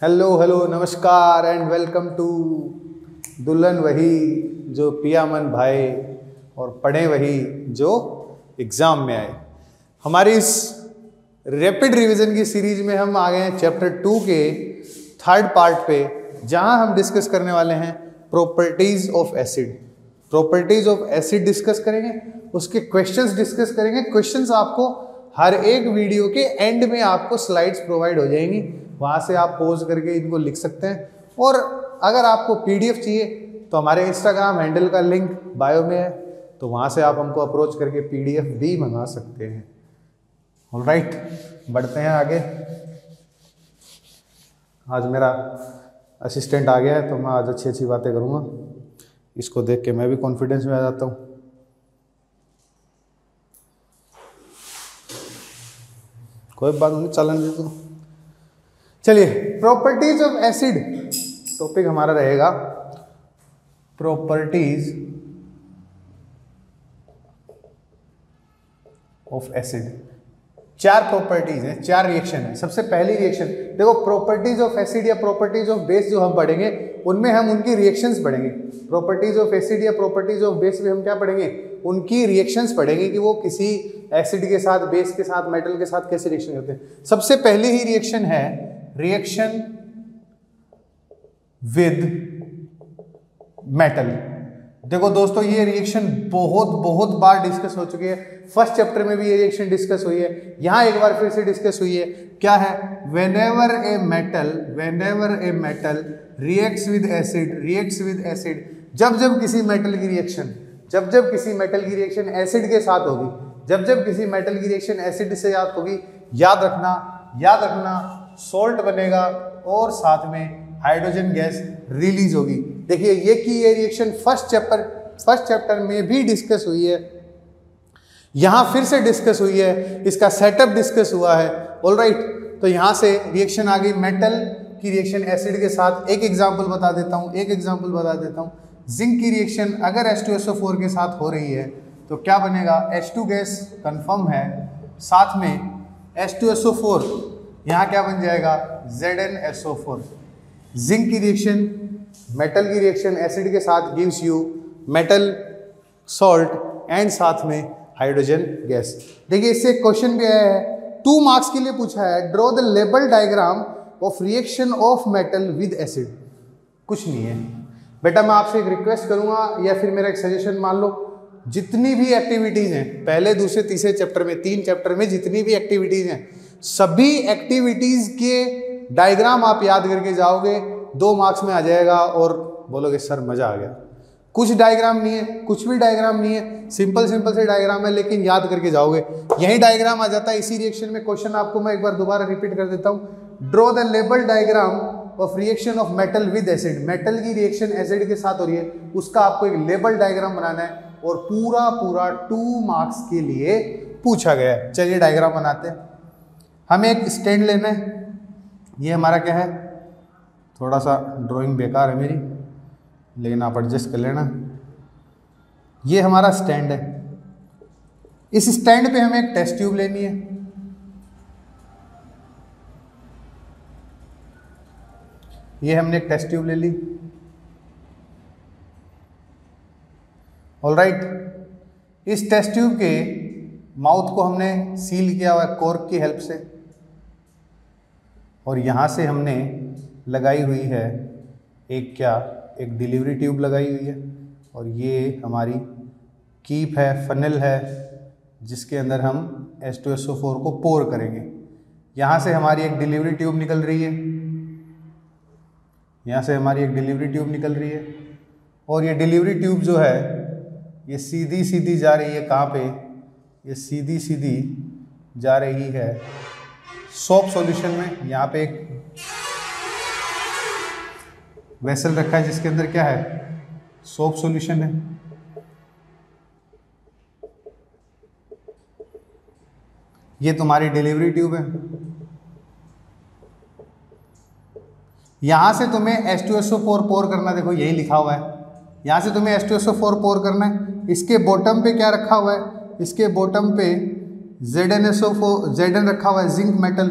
Hello hello नमस्कार and welcome to दुल्हन वही जो पिया मन भाए और पढ़े वही जो एग्ज़ाम में आए। हमारी इस रैपिड रिवीजन की सीरीज में हम आ गए हैं चैप्टर 2 के थर्ड पार्ट पे, जहां हम डिस्कस करने वाले हैं properties of acid. Properties of acid discuss करेंगे, उसके क्वेश्चंस डिस्कस करेंगे। क्वेश्चंस आपको हर एक वीडियो के एंड में आपको स्लाइड्स प्रोवाइड हो जाएंगी, वहाँ से आप पोज करके इनको लिख सकते हैं। और अगर आपको पीडीएफ चाहिए तो हमारे इंस्टाग्राम हैंडल का लिंक बायो में है, तो वहाँ से आप हमको अप्रोच करके पीडीएफ भी मंगा सकते हैं। ऑलराइट, बढ़ते हैं आगे। आज मेरा असिस्टेंट आ गया है तो मैं आज अच्छी अच्छी बातें करूँगा। इसको देख के मैं भी कॉन्फिडेंस में आ जाता हूँ। कोई बात नहीं, चलन दे दो। चलिए, प्रॉपर्टीज ऑफ एसिड टॉपिक हमारा रहेगा। प्रॉपर्टीज ऑफ एसिड, चार प्रॉपर्टीज हैं, चार रिएक्शन है। सबसे पहली रिएक्शन देखो, प्रॉपर्टीज ऑफ एसिड या प्रॉपर्टीज ऑफ बेस जो हम पढ़ेंगे उनमें हम उनकी रिएक्शंस पढ़ेंगे। प्रॉपर्टीज ऑफ एसिड या प्रॉपर्टीज ऑफ बेस में हम क्या पढ़ेंगे? उनकी रिएक्शंस पढ़ेंगे कि वो किसी एसिड के साथ, बेस के साथ, मेटल के साथ कैसे रिएक्शन करते हैं। सबसे पहली ही रिएक्शन है रिएक्शन विद मेटल। देखो दोस्तों, ये रिएक्शन बहुत बार डिस्कस हो चुकी है। फर्स्ट चैप्टर में भी ये रिएक्शन डिस्कस हुई है, यहां एक बार फिर से डिस्कस हुई है। क्या है? Whenever a metal reacts with acid, जब किसी मेटल की रिएक्शन एसिड के साथ होगी, जब किसी मेटल की रिएक्शन एसिड से याद होगी, याद रखना सॉल्ट बनेगा और साथ में हाइड्रोजन गैस रिलीज होगी। देखिए ये रिएक्शन फर्स्ट चैप्टर में भी डिस्कस हुई है, यहां फिर से डिस्कस हुई है, इसका सेटअप डिस्कस हुआ है। ऑलराइट, तो यहां से रिएक्शन आ गई मेटल की रिएक्शन एसिड के साथ। एक एग्जांपल बता देता हूं। जिंक की रिएक्शन अगर H2SO4 के साथ हो रही है तो क्या बनेगा? H2 गैस कंफर्म है, साथ में H2SO4 यहाँ क्या बन जाएगा? ZnSO4। जिंक की रिएक्शन मेटल की रिएक्शन एसिड के साथ gives you metal salt and साथ में हाइड्रोजन गैस। देखिए इससे क्वेश्चन भी आया है, 2 मार्क्स के लिए पूछा है, draw the label diagram of reaction of metal with acid. कुछ नहीं है बेटा, मैं आपसे एक रिक्वेस्ट करूंगा या फिर मेरा एक सजेशन मान लो, जितनी भी एक्टिविटीज हैं पहले, दूसरे, तीसरे चैप्टर में, 3 चैप्टर में जितनी भी एक्टिविटीज हैं, सभी एक्टिविटीज के डायग्राम आप याद करके जाओगे, 2 मार्क्स में आ जाएगा और बोलोगे सर मजा आ गया। कुछ डायग्राम नहीं है, कुछ भी डायग्राम नहीं है, सिंपल से डायग्राम है, लेकिन याद करके जाओगे। यही डायग्राम आ जाता है इसी रिएक्शन में। क्वेश्चन आपको मैं एक बार दोबारा रिपीट कर देता हूं। Draw the label diagram of reaction of metal with acid. Metal की रिएक्शन एसिड के साथ हो रही है, उसका आपको एक लेबल डायग्राम बनाना है और पूरा 2 मार्क्स के लिए पूछा गया है। चलिए डायग्राम बनाते हैं। हमें एक स्टैंड लेना है। ये हमारा क्या है? थोड़ा सा ड्राइंग बेकार है मेरी, लेकिन आप एडजस्ट कर लेना। ये हमारा स्टैंड है। इस स्टैंड पे हमें एक टेस्ट ट्यूब लेनी है। ये हमने एक टेस्ट ट्यूब ले ली। ऑलराइट, इस टेस्ट ट्यूब के माउथ को हमने सील किया हुआ है कॉर्क की हेल्प से, और यहाँ से हमने लगाई हुई है एक डिलीवरी ट्यूब लगाई हुई है, और ये हमारी कीप है, फनल है, जिसके अंदर हम H2SO4 को पोर करेंगे। यहाँ से हमारी एक डिलीवरी ट्यूब निकल रही है, और ये डिलीवरी ट्यूब जो है ये सीधी जा रही है कहाँ पे? ये सीधी जा रही है सोप सॉल्यूशन में। यहाँ पे एक वेसल रखा है जिसके अंदर क्या है? सोप सॉल्यूशन है। ये तुम्हारी डिलीवरी ट्यूब है। यहां से तुम्हें H2SO4 पोर करना, देखो यही लिखा हुआ है, यहां से तुम्हें H2SO4 पोर करना है। इसके बॉटम पे क्या रखा हुआ है? इसके बॉटम पे ZnSO4 Zn रखा हुआ है, जिंक मेटल।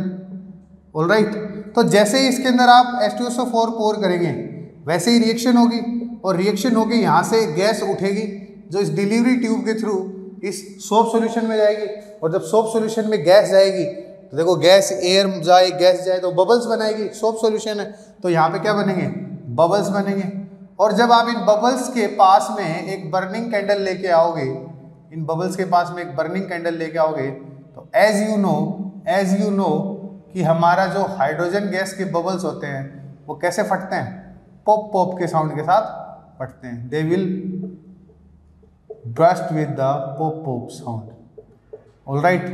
ऑलराइट, तो जैसे ही इसके अंदर आप H2SO4 पोर करेंगे वैसे ही रिएक्शन होगी, और रिएक्शन होगी यहाँ से गैस उठेगी जो इस डिलीवरी ट्यूब के थ्रू इस सोप सॉल्यूशन में जाएगी, और जब सोप सॉल्यूशन में गैस जाएगी तो देखो गैस एयर जाए गैस जाए तो बबल्स बनाएगी। सोप सॉल्यूशन है तो यहाँ पे क्या बनेंगे, बबल्स बनेंगे। और जब आप इन बबल्स के पास में एक बर्निंग कैंडल लेके आओगे, इन बबल्स के पास में एक बर्निंग कैंडल लेके आओगे, तो एज यू नो कि हमारा जो हाइड्रोजन गैस के बबल्स होते हैं वो कैसे फटते हैं, पॉप पॉप के साउंड के साथ फटते हैं। They will burst with the pop pop sound. Alright,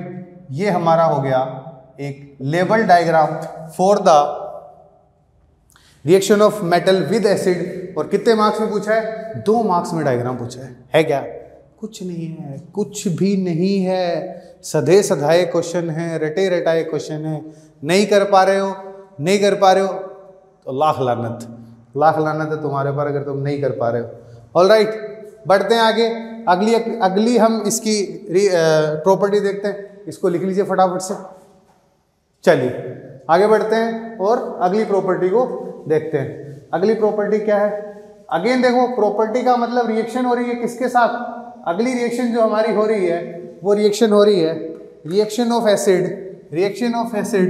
ये हमारा हो गया एक level diagram for the reaction of metal with acid. और कितने मार्क्स में पूछा है, 2 मार्क्स में डायग्राम पूछा है क्या? कुछ नहीं है, कुछ भी नहीं है, सधे सधाए क्वेश्चन है, रटे रटाए क्वेश्चन है। नहीं कर पा रहे हो तो लाख लानत है तुम्हारे पर अगर तुम नहीं कर पा रहे हो। ऑलराइट, बढ़ते हैं आगे। अगली हम इसकी प्रॉपर्टी देखते हैं, इसको लिख लीजिए फटाफट से। चलिए आगे बढ़ते हैं और अगली प्रॉपर्टी को देखते हैं। अगली प्रॉपर्टी क्या है? अगेन देखो, प्रॉपर्टी का मतलब रिएक्शन हो रही है किसके साथ? अगली रिएक्शन जो हमारी हो रही है वो रिएक्शन हो रही है reaction of acid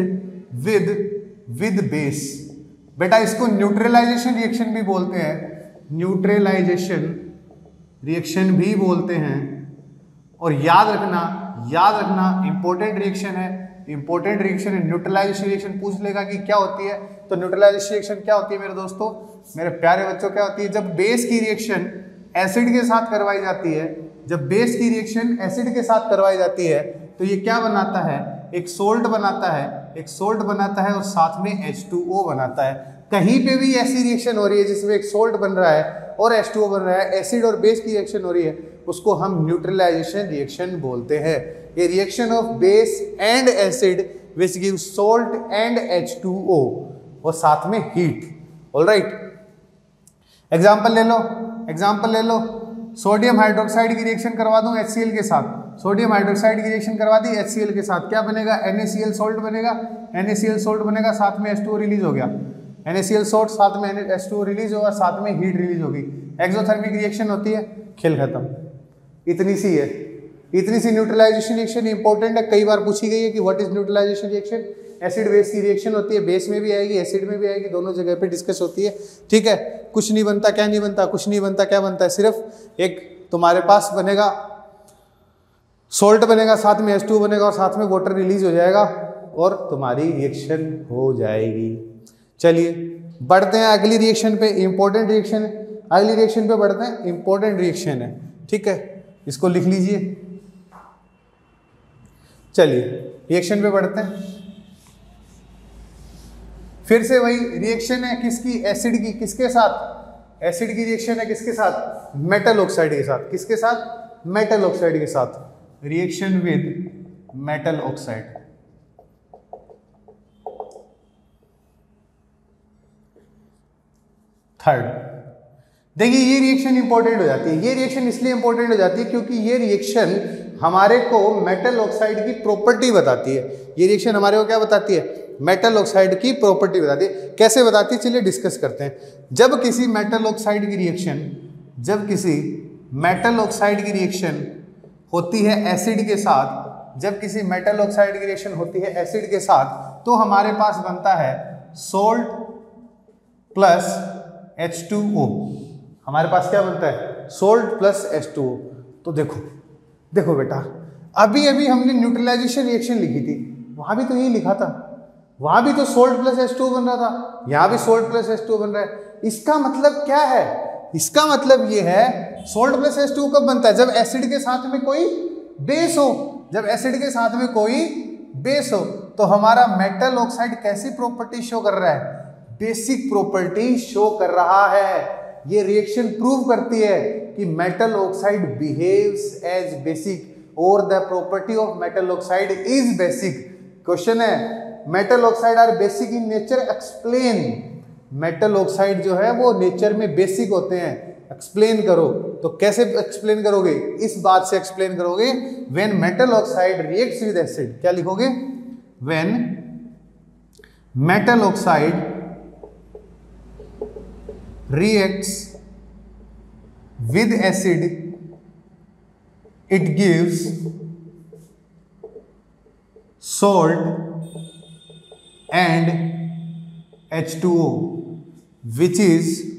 with base. बेटा इसको न्यूट्रलाइजेशन रिएक्शन भी बोलते हैं, न्यूट्रलाइजेशन रिएक्शन भी बोलते हैं। और याद रखना इंपॉर्टेंट रिएक्शन है, न्यूट्रलाइजेशन रिएक्शन पूछ लेगा कि क्या होती है। तो न्यूट्रलाइजेशन रिएक्शन क्या होती है मेरे दोस्तों, मेरे प्यारे बच्चों, क्या होती है? जब बेस की रिएक्शन एसिड के साथ करवाई जाती है, जब बेस की रिएक्शन एसिड के साथ करवाई जाती है तो ये क्या बनाता है? एक सोल्ट बनाता है और साथ में H2O बनाता है। कहीं पे भी ऐसी रिएक्शन हो रही है जिसमें एक सोल्ट बन रहा है और H2O बन रहा है, एसिड और बेस की रिएक्शन हो रही है, उसको हम न्यूट्रलाइजेशन रिएक्शन बोलते हैं। ये reaction of base and acid which give salt and H2O और साथ में हीट। ऑलराइट, एग्जाम्पल ले लो। सोडियम हाइड्रोक्साइड की रिएक्शन करवा दूं HCl के साथ, सोडियम हाइड्रोक्साइड की रिएक्शन करवा दी HCl के साथ, क्या बनेगा? NaCl सोल्ट बनेगा, साथ में H2O रिलीज हो गया। NaCl सोल्ट साथ में H2O रिलीज होगा, साथ में हीट रिलीज होगी। एक्सोथर्मिक रिएक्शन होती है, खेल खत्म। इतनी सी न्यूट्रलाइजेशन रिएक्शन इंपॉर्टेंट है, कई बार पूछी गई है कि what is neutralization reaction. Acid base की रिएक्शन होती है, बेस में भी आएगी एसिड में भी आएगी, दोनों जगह पे डिस्कस होती है। ठीक है, कुछ नहीं बनता क्या बनता है, सिर्फ एक तुम्हारे पास बनेगा सोल्ट बनेगा, साथ में H2O बनेगा और साथ में वाटर रिलीज हो जाएगा और तुम्हारी रिएक्शन हो जाएगी। चलिए बढ़ते हैं अगली रिएक्शन पे, इंपॉर्टेंट रिएक्शन है। अगली रिएक्शन पे बढ़ते हैं, इंपॉर्टेंट रिएक्शन है। ठीक है, इसको लिख लीजिए। चलिए रिएक्शन पे बढ़ते हैं। फिर से वही रिएक्शन है किसकी? एसिड की। किसके साथ? एसिड की रिएक्शन है किसके साथ? मेटल ऑक्साइड के साथ। किसके साथ? मेटल ऑक्साइड के साथ। Reaction with metal oxide. Third, देखिए ये रिएक्शन इंपॉर्टेंट हो जाती है। ये रिएक्शन इसलिए इंपॉर्टेंट हो जाती है क्योंकि ये रिएक्शन हमारे को मेटल ऑक्साइड की प्रॉपर्टी बताती है। ये रिएक्शन हमारे को क्या बताती है? मेटल ऑक्साइड की प्रॉपर्टी बताती है। कैसे बताती है, चलिए डिस्कस करते हैं। जब किसी मेटल ऑक्साइड की रिएक्शन होती है एसिड के साथ, तो हमारे पास बनता है सोल्ट प्लस H2O। हमारे पास क्या बनता है? Salt plus H2O। तो देखो बेटा, अभी हमने न्यूट्रलाइजेशन रिएक्शन लिखी थी, वहां भी तो यही लिखा था, वहां भी तो सोल्ट प्लस H2O बन रहा था, यहां भी सोल्ट प्लस H2O बन रहा है। इसका मतलब क्या है? इसका मतलब ये है सोल्ट प्लस H2O कब बनता है? जब एसिड के साथ में कोई बेस हो। तो हमारा मेटल ऑक्साइड कैसी प्रॉपर्टी शो कर रहा है? बेसिक प्रॉपर्टी शो कर रहा है। ये रिएक्शन प्रूव करती है कि metal oxide behaves as basic और the property of metal oxide is basic. Question है, metal oxide are basic in nature, explain. Metal oxide जो है वो नेचर में बेसिक होते हैं, एक्सप्लेन करो। तो कैसे एक्सप्लेन करोगे? इस बात से एक्सप्लेन करोगे, when metal oxide reacts with acid. क्या लिखोगे? When metal oxide reacts with acid, it gives salt and H2O, which is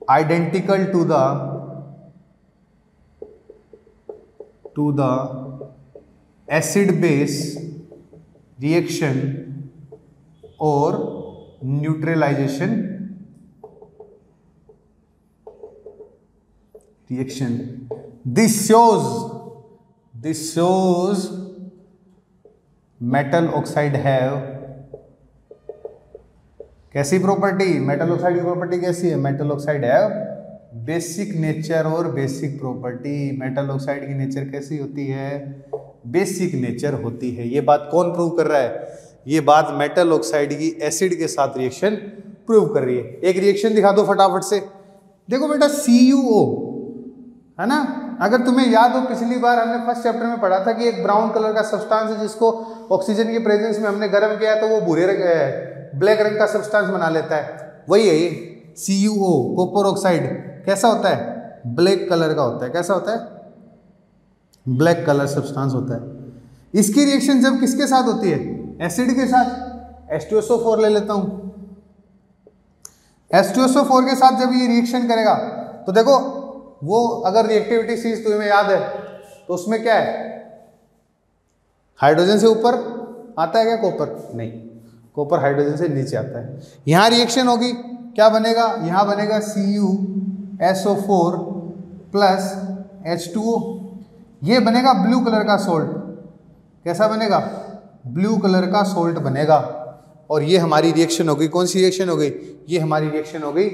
identical to the acid base reaction or neutralization reaction. This shows metal oxide have कैसी property, metal oxide की property कैसी है, metal oxide है basic nature और basic property. Metal oxide की nature कैसी होती है, बेसिक नेचर होती है। ये बात कौन प्रूव कर रहा है, ये बात मेटल ऑक्साइड की एसिड के साथ रिएक्शन प्रूव कर रही है। एक रिएक्शन दिखा दो फटाफट से। देखो बेटा CuO है ना, अगर तुम्हें याद हो पिछली बार हमने फर्स्ट चैप्टर में पढ़ा था कि एक ब्राउन कलर का सब्सटेंस है जिसको ऑक्सीजन की प्रेजेंस में हमने गर्म किया तो वो भूरे ब्लैक रंग का सब्सटेंस बना लेता है, वही है ये CuO कॉपर ऑक्साइड। कैसा होता है, ब्लैक कलर का होता है। कैसा होता है, ब्लैक कलर सब्सटेंस होता है। इसकी रिएक्शन जब किसके साथ होती है, एसिड के साथ। H2SO4 ले लेता हूं। H2SO4 के साथ जब ये रिएक्शन करेगा तो देखो वो अगर रिएक्टिविटी सीरीज तुम्हें याद है तो उसमें क्या है, हाइड्रोजन से ऊपर आता है क्या कॉपर, नहीं, कॉपर हाइड्रोजन से नीचे आता है। यहां रिएक्शन होगी, क्या बनेगा, यहां बनेगा CuSO4 प्लस H2O, ये बनेगा ब्लू कलर का सोल्ट। कैसा बनेगा, ब्लू कलर का सोल्ट बनेगा। और ये हमारी रिएक्शन हो गई, कौन सी रिएक्शन हो गई, ये हमारी रिएक्शन हो गई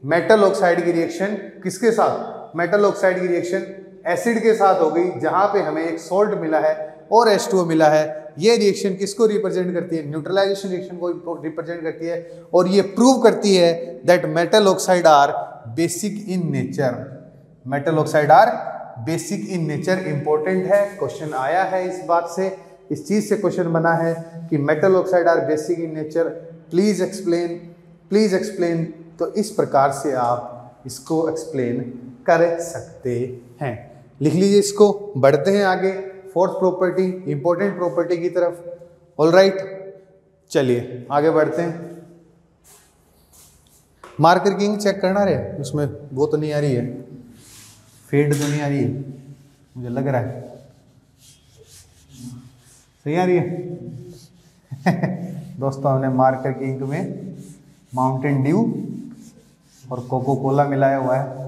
मेटल ऑक्साइड की रिएक्शन। किसके साथ, मेटल ऑक्साइड की रिएक्शन एसिड के साथ हो गई, जहां पे हमें एक सोल्ट मिला है और H2O मिला है। ये रिएक्शन किसको रिप्रेजेंट करती है, न्यूट्रलाइजेशन रिएक्शन को रिप्रेजेंट करती है। और ये प्रूव करती है that metal oxide are basic in nature. Metal oxide are basic in nature. Important है, क्वेश्चन आया है इस बात से, इस चीज से क्वेश्चन बना है कि metal oxide are basic in nature, please explain, please explain. तो इस प्रकार से आप इसको एक्सप्लेन कर सकते हैं। लिख लीजिए इसको, बढ़ते हैं आगे फोर्थ प्रॉपर्टी, इंपॉर्टेंट प्रॉपर्टी की तरफ। ऑलराइट, चलिए आगे बढ़ते हैं। मार्कर किंग चेक करना रहे, उसमें वो तो नहीं आ रही है, फेड तो नहीं आ रही है, मुझे लग रहा है सही आ रही है। दोस्तों हमने मार्कर किंग में माउंटेन ड्यू और कोको कोला मिलाया हुआ है।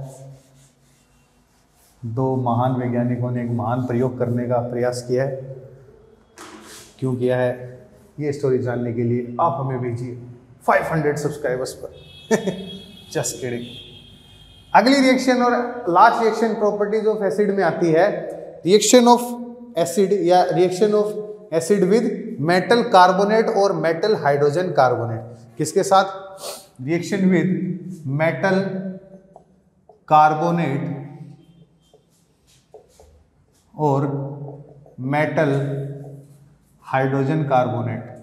दो महान वैज्ञानिकों ने एक महान प्रयोग करने का प्रयास किया है। क्यों किया है, ये स्टोरी जानने के लिए आप हमें भेजिए 500 सब्सक्राइबर्स पर। Just kidding. अगली रिएक्शन और last reaction properties of acid में आती है रिएक्शन ऑफ एसिड या reaction of acid with metal carbonate और मेटल हाइड्रोजन कार्बोनेट। किसके साथ, रिएक्शन विद मेटल कार्बोनेट और मेटल हाइड्रोजन कार्बोनेट।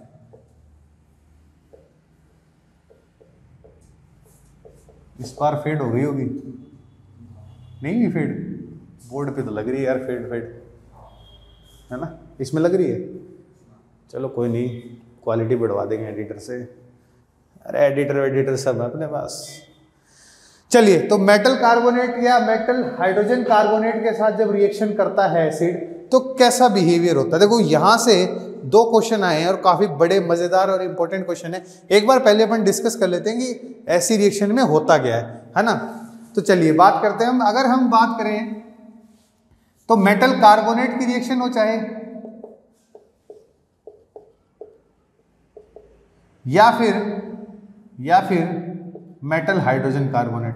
इस बार फेड हो गई होगी, नहीं हुई फेड, बोर्ड पे तो लग रही है यार फेड, फेड है ना, इसमें लग रही है। चलो कोई नहीं, क्वालिटी बढ़वा देंगे एडिटर से। अरे एडिटर सब है अपने पास। चलिए, तो मेटल कार्बोनेट या मेटल हाइड्रोजन कार्बोनेट के साथ जब रिएक्शन करता है एसिड तो कैसा बिहेवियर होता है। देखो यहां से दो क्वेश्चन आए हैं और काफी बड़े मजेदार और इंपॉर्टेंट क्वेश्चन है। एक बार पहले अपन डिस्कस कर लेते हैं कि ऐसी रिएक्शन में होता क्या है ना। तो चलिए बात करते हैं हम। अगर हम बात करें तो मेटल कार्बोनेट की रिएक्शन हो चाहे या फिर मेटल हाइड्रोजन कार्बोनेट,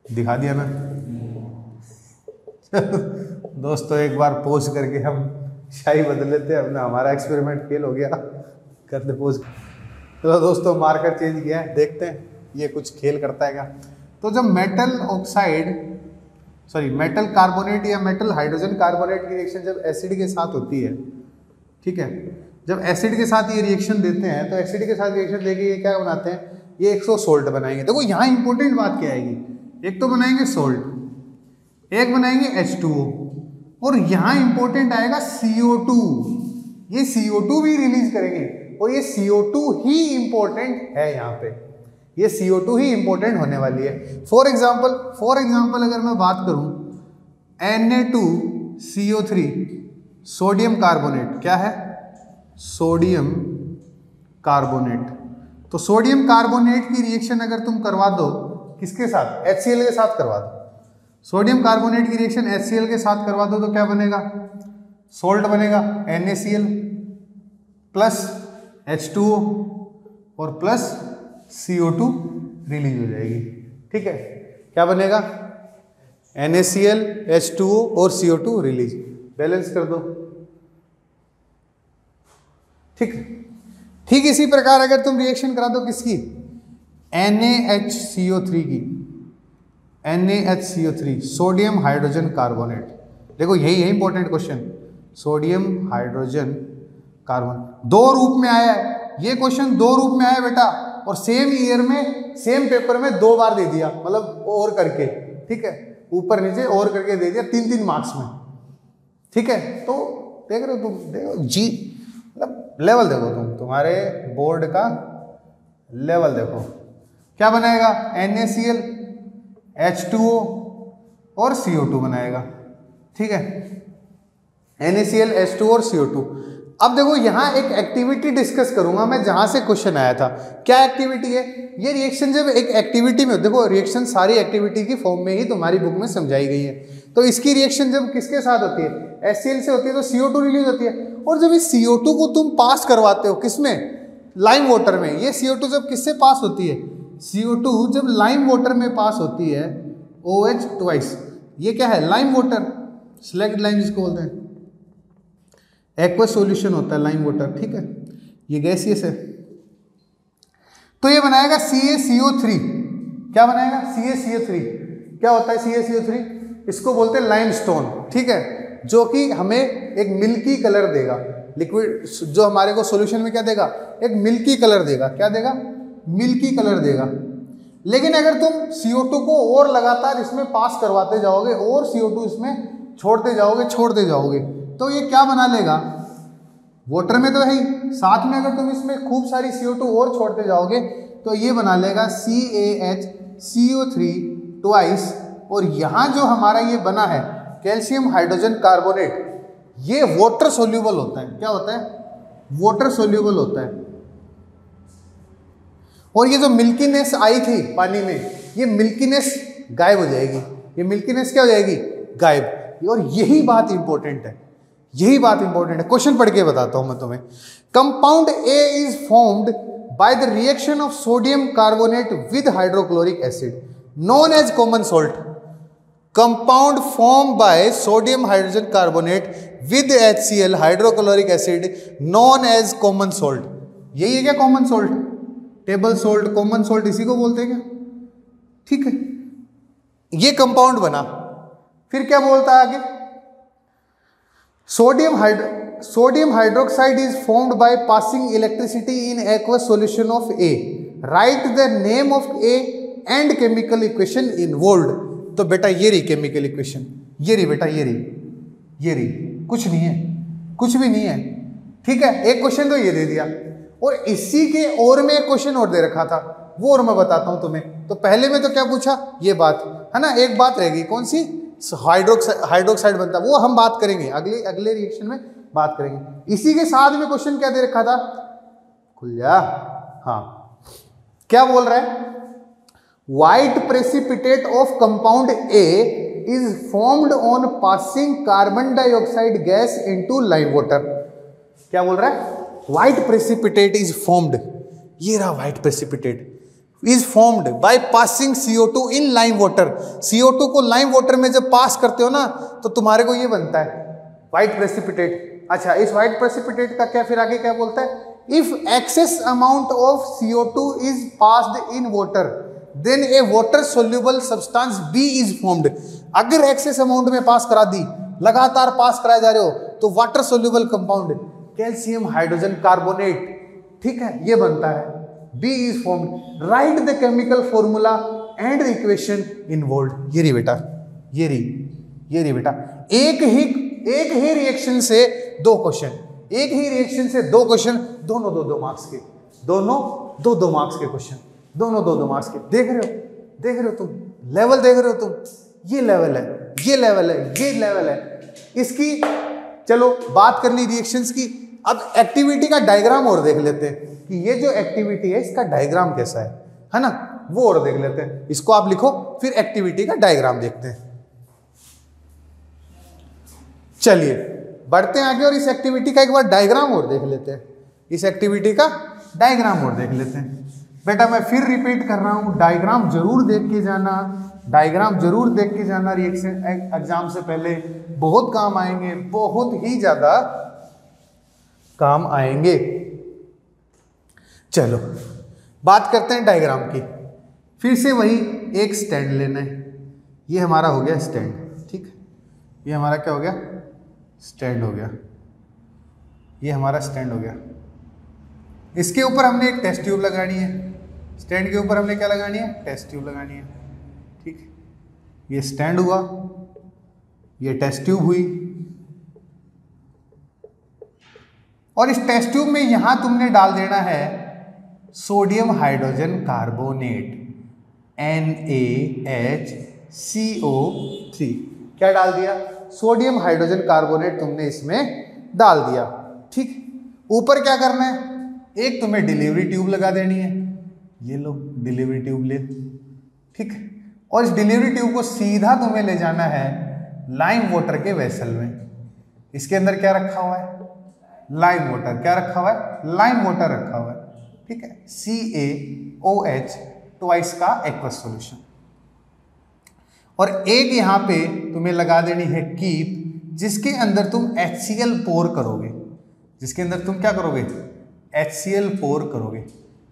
दिखा दिया ना। दोस्तों एक बार पोज करके हम शाही बदल लेते हैं, अपना हमारा एक्सपेरिमेंट फेल हो गया, करते पोज। तो दोस्तों मार्कर चेंज किया है, देखते हैं ये कुछ खेल करता है क्या। तो जब metal oxide sorry metal carbonate या मेटल हाइड्रोजन कार्बोनेट की रिएक्शन जब एसिड के साथ होती है, ठीक है, जब एसिड के साथ ये रिएक्शन देते हैं तो एसिड के साथ रिएक्शन देके ये क्या बनाते हैं, ये एक सोल्ट बनाएंगे। देखो यहाँ इंपॉर्टेंट बात क्या आएगी, एक तो बनाएंगे सोल्ट, एक बनाएंगे H2O, और यहाँ इंपॉर्टेंट आएगा CO2। ये CO2 भी रिलीज करेंगे और ये CO2 ही इंपॉर्टेंट है यहाँ पे, ये CO2 ही इंपॉर्टेंट होने वाली है। फॉर एग्जाम्पल अगर मैं बात करूं Na2CO3 सोडियम कार्बोनेट, क्या है, सोडियम कार्बोनेट। तो सोडियम कार्बोनेट की रिएक्शन अगर तुम करवा दो किसके साथ, HCl के साथ करवा दो, सोडियम कार्बोनेट की रिएक्शन HCl के साथ करवा दो तो क्या बनेगा, सोल्ट बनेगा, NaCl प्लस H2O और प्लस CO2 रिलीज हो जाएगी। ठीक है, क्या बनेगा, NaCl H2O और CO2 रिलीज, बैलेंस कर दो। ठीक इसी प्रकार अगर तुम रिएक्शन करा दो किसकी, NaHCO3 की, NaHCO3 सोडियम हाइड्रोजन कार्बोनेट। देखो यही है important question, sodium hydrogen carbon दो रूप में आया है, ये क्वेश्चन दो रूप में आया बेटा, और सेम ईयर में सेम पेपर में 2 बार दे दिया, मतलब और करके, ठीक है, ऊपर नीचे और करके दे दिया 3-3 मार्क्स में। ठीक है, तो देख रहे हो तुम, देखो जी मतलब लेवल देखो तुम, तुम्हारे बोर्ड का लेवल देखो, क्या बनाएगा, NaCl H2O और CO2 बनाएगा। ठीक है, NaCl H2O और CO2। अब देखो यहाँ एक एक्टिविटी डिस्कस करूंगा मैं जहां से क्वेश्चन आया था। क्या एक्टिविटी है, ये रिएक्शन जब एक एक्टिविटी में, देखो रिएक्शन सारी एक्टिविटी की फॉर्म में ही तुम्हारी बुक में समझाई गई है, तो इसकी रिएक्शन जब किसके साथ होती है, HCl से होती है, तो CO2 रिलीज होती है। और जब इस CO2 को तुम पास करवाते हो किसमें, लाइम वाटर में, ये CO2 जब किससे पास होती है, CO2 जब लाइम वाटर में पास होती है, OH ट्वाइस, ये क्या है, लाइम वाटर, स्लैग्ड लाइम जिसको बोलते हैं, एक्वस सॉल्यूशन होता है लाइम वाटर। ठीक है, ये गैसियस है, तो ये बनाएगा CaCO3। क्या बनाएगा, CaCO3। क्या होता है CaCO3, इसको बोलते हैं लाइमस्टोन। ठीक है, जो कि हमें एक मिल्की कलर देगा, लिक्विड जो हमारे को सॉल्यूशन में क्या देगा, एक मिल्की कलर देगा। क्या देगा, मिल्की कलर देगा। लेकिन अगर तुम CO2 को और लगातार इसमें पास करवाते जाओगे और CO2 इसमें छोड़ते जाओगे, तो ये क्या बना लेगा, वाटर में तो है ही, साथ में अगर तुम इसमें खूब सारी CO2 और छोड़ते जाओगे तो ये बना लेगा CaHCO3 ट्वाइस। और यहाँ जो हमारा ये बना है कैल्शियम हाइड्रोजन कार्बोनेट, ये वाटर सोल्यूबल होता है। क्या होता है, वाटर सोल्यूबल होता है। और ये जो मिल्कीनेस आई थी पानी में, ये मिल्कीनेस गायब हो जाएगी, ये मिल्कीनेस क्या हो जाएगी, गायब। और यही बात इंपॉर्टेंट है, यही बात इंपॉर्टेंट है। क्वेश्चन पढ़ के बताता हूं मैं तुम्हें। Compound A is formed by the reaction of sodium carbonate with hydrochloric acid known as common salt. Compound form by sodium hydrogen carbonate with HCl hydrochloric acid known as common salt. यही है क्या common salt, table salt, common salt इसी को बोलते हैं क्या। ठीक है, ये कंपाउंड बना, फिर क्या बोलता है आगे, sodium hydroxide is formed by passing electricity in aqueous solution of A। Right the name of A and chemical equation involved. तो बेटा ये रही केमिकल इक्वेशन, ये रही बेटा, ये रही, कुछ नहीं है, कुछ भी नहीं है। ठीक है, एक क्वेश्चन तो ये दे दिया, और इसी के और में एक क्वेश्चन और दे रखा था, वो और मैं बताता हूं तुम्हें। तो पहले में तो क्या पूछा, ये बात है ना, एक बात रहेगी, कौन सी, हाइड्रोक्साइड बनता, वो हम बात करेंगे अगले रिएक्शन में बात करेंगे। इसी के साथ में क्वेश्चन क्या दे रखा था, खुल जा, हाँ, क्या बोल रहा है, white precipitate of compound A is formed on passing carbon dioxide gas into lime water. क्या बोल रहा है, व्हाइट प्रेसिपिटेट इज फॉर्म्ड, ये रहा white precipitate, is formed by passing CO2 in lime water. CO2 को लाइम वाटर में जब पास करते हो ना, तो तुम्हारे को ये बनता है व्हाइट प्रेसिपिटेट। अच्छा, इस व्हाइट प्रेसिपिटेट का क्या फिर आगे क्या बोलता है, if excess amount of CO2 is passed in water. Then a water soluble substance B is formed. अगर एक्सेस अमाउंट में पास करा दी, लगातार पास कराए जा रहे हो, तो water soluble compound calcium hydrogen carbonate, ठीक है, ये बनता है। B is formed. Write the chemical formula and equation involve. ये रही बेटा, ये रही बेटा। एक ही रिएक्शन से दो क्वेश्चन, एक ही रिएक्शन से दो क्वेश्चन, दोनों दो मार्क्स के, दोनों दो मार्क्स के क्वेश्चन, दोनों दो मार्क्स के। देख रहे हो तुम, लेवल देख रहे हो तुम, ये लेवल है, ये लेवल है, ये लेवल है इसकी। चलो बात कर ली रिएक्शंस की, अब एक्टिविटी का डायग्राम और देख लेते हैं कि ये जो एक्टिविटी है इसका डायग्राम कैसा है ना, वो और देख लेते हैं। इसको आप लिखो, फिर एक्टिविटी का डायग्राम देखते हैं। चलिए बढ़ते हैं आगे और इस एक्टिविटी का एक बार डायग्राम और देख लेते हैं। इस एक्टिविटी का डायग्राम और देख लेते हैं। बेटा मैं फिर रिपीट कर रहा हूं, डायग्राम जरूर देख के जाना, डायग्राम जरूर देख के जाना। रिएक्शन एग्जाम से पहले बहुत काम आएंगे, बहुत ही ज्यादा काम आएंगे। चलो बात करते हैं डायग्राम की। फिर से वही एक स्टैंड लेना है। ये हमारा हो गया स्टैंड, ठीक है, ये हमारा क्या हो गया, स्टैंड हो गया, ये हमारा स्टैंड हो गया। इसके ऊपर हमने एक टेस्ट ट्यूब लगानी है, स्टैंड के ऊपर हमने क्या लगानी है, टेस्ट ट्यूब लगानी है, ठीक। ये स्टैंड हुआ, ये टेस्ट ट्यूब हुई, और इस टेस्ट ट्यूब में यहां तुमने डाल देना है सोडियम हाइड्रोजन कार्बोनेट NaHCO3। क्या डाल दिया, सोडियम हाइड्रोजन कार्बोनेट तुमने इसमें डाल दिया, ठीक। ऊपर क्या करना है, एक तुम्हें डिलीवरी ट्यूब लगा देनी है, ये लो डिलीवरी ट्यूब ले, ठीक। और इस डिलीवरी ट्यूब को सीधा तुम्हें ले जाना है लाइम वाटर के वेसल में। इसके अंदर क्या रखा हुआ है, लाइम वाटर। क्या रखा हुआ है, लाइम वाटर रखा हुआ है, ठीक है, CaOH ट्वाइस का एक्वस सॉल्यूशन। और एक यहां पे तुम्हें लगा देनी है कीप, जिसके अंदर तुम HCl पोर करोगे, जिसके अंदर तुम क्या करोगे, HCl पोर करोगे,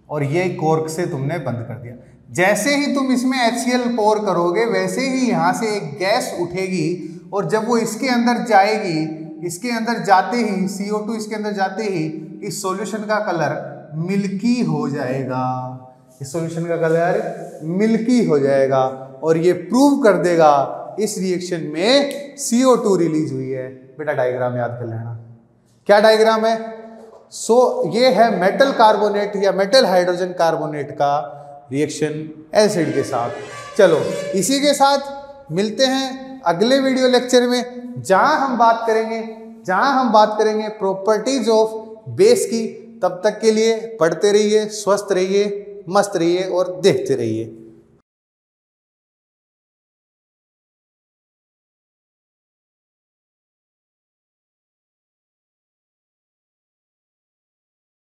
और ये कॉर्क से तुमने बंद कर दिया। जैसे ही तुम इसमें HCl पोर करोगे, वैसे ही यहां से एक गैस उठेगी, और जब वो इसके अंदर जाएगी, इसके अंदर जाते ही CO2 इसके अंदर जाते ही इस सॉल्यूशन का कलर मिल्की हो जाएगा, इस सॉल्यूशन का कलर मिल्की हो जाएगा, और ये प्रूव कर देगा इस रिएक्शन में CO2 रिलीज हुई है। बेटा डायग्राम याद कर लेना, क्या डायग्राम है, ये है मेटल कार्बोनेट या मेटल हाइड्रोजन कार्बोनेट का रिएक्शन एसिड के साथ। चलो इसी के साथ मिलते हैं अगले वीडियो लेक्चर में, जहां हम बात करेंगे प्रॉपर्टीज ऑफ बेस की। तब तक के लिए पढ़ते रहिए, स्वस्थ रहिए, मस्त रहिए और देखते रहिए।